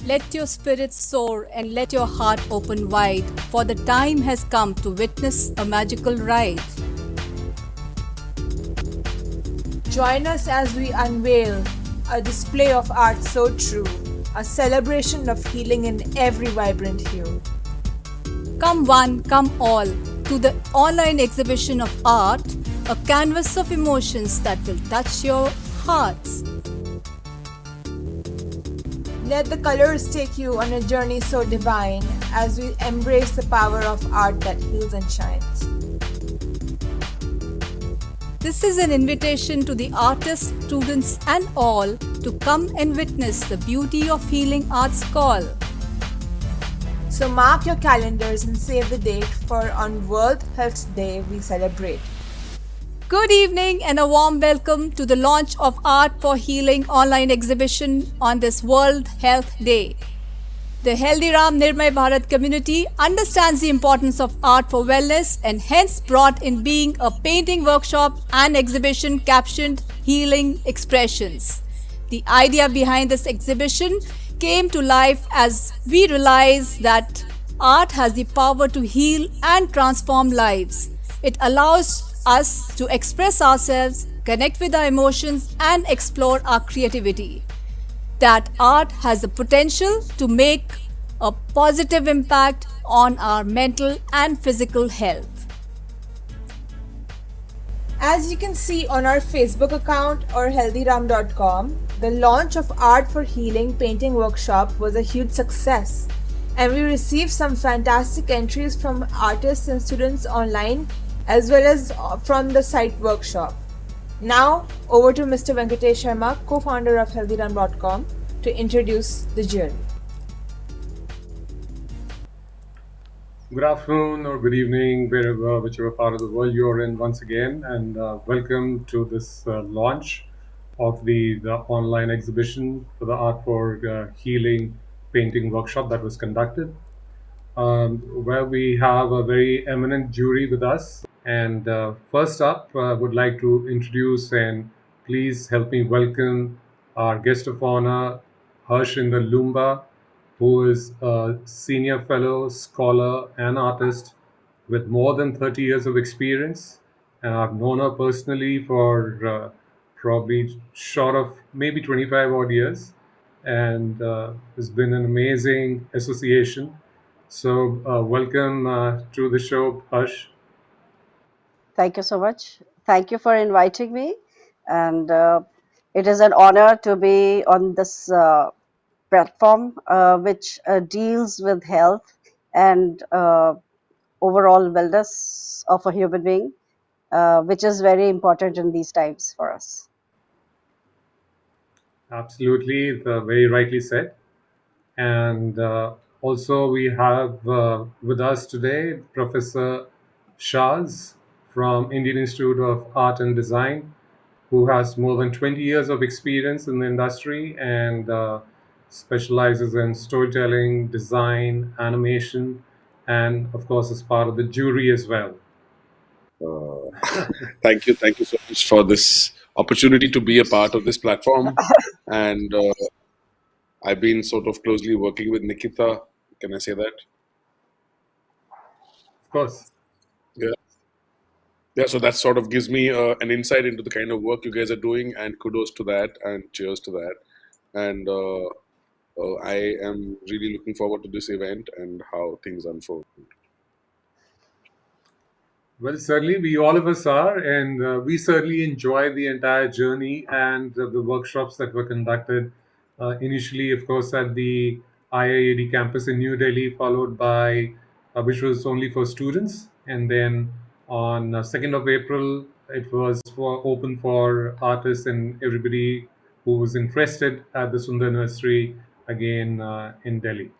Let your spirit soar and let your heart open wide, for the time has come to witness a magical ride. Join us as we unveil a display of art so true, a celebration of healing in every vibrant hue. Come one, come all, to the online exhibition of art, a canvas of emotions that will touch your hearts. Let the colors take you on a journey so divine as we embrace the power of art that heals and shines. This is an invitation to the artists, students, and all to come and witness the beauty of healing art's call. So mark your calendars and save the date, for on World Health Day we celebrate. Good evening and a warm welcome to the launch of Art for Healing online exhibition on this World Health Day. The HealThyRam Nirmay Bharat community understands the importance of art for wellness and hence brought in being a painting workshop and exhibition captioned Healing Expressions. The idea behind this exhibition came to life as we realized that art has the power to heal and transform lives. It allows us to express ourselves, connect with our emotions, and explore our creativity. That art has the potential to make a positive impact on our mental and physical health. As you can see on our Facebook account or HealThyRam.com, the launch of Art for Healing painting workshop was a huge success, and we received some fantastic entries from artists and students online as well as from the site workshop. Now, over to Mr. Venkatesh Sharma, co-founder of HealThyRam.com, to introduce the jury. Good afternoon or good evening, wherever, whichever part of the world you're in once again, and welcome to this launch of the online exhibition for the Art for Healing painting workshop that was conducted, where we have a very eminent jury with us. And first up, would like to introduce and please help me welcome our guest of honor, Inder Loomba, who is a senior fellow, scholar, and artist with more than 30 years of experience. And I've known her personally for probably short of maybe 25 odd years. And it's been an amazing association. So, welcome to the show, Harsh. Thank you so much. Thank you for inviting me. And it is an honor to be on this platform, which deals with health and overall wellness of a human being, which is very important in these times for us. Absolutely, very rightly said. And also, we have with us today Professor Shaz from Indian Institute of Art and Design, who has more than 20 years of experience in the industry and specializes in storytelling, design, animation, and of course, is part of the jury as well. Thank you so much for this opportunity to be a part of this platform. And I've been sort of closely working with Nikita. Can I say that? Of course. Yeah. Yeah. So that sort of gives me an insight into the kind of work you guys are doing, and kudos to that, and cheers to that. And I am really looking forward to this event and how things unfold. Well, certainly, we all of us are, and we certainly enjoy the entire journey and the workshops that were conducted. Initially, of course, at the IIAD campus in New Delhi, followed by which was only for students, and then on 2nd of April, it was open for artists and everybody who was interested at the Sundar Nursery again in Delhi.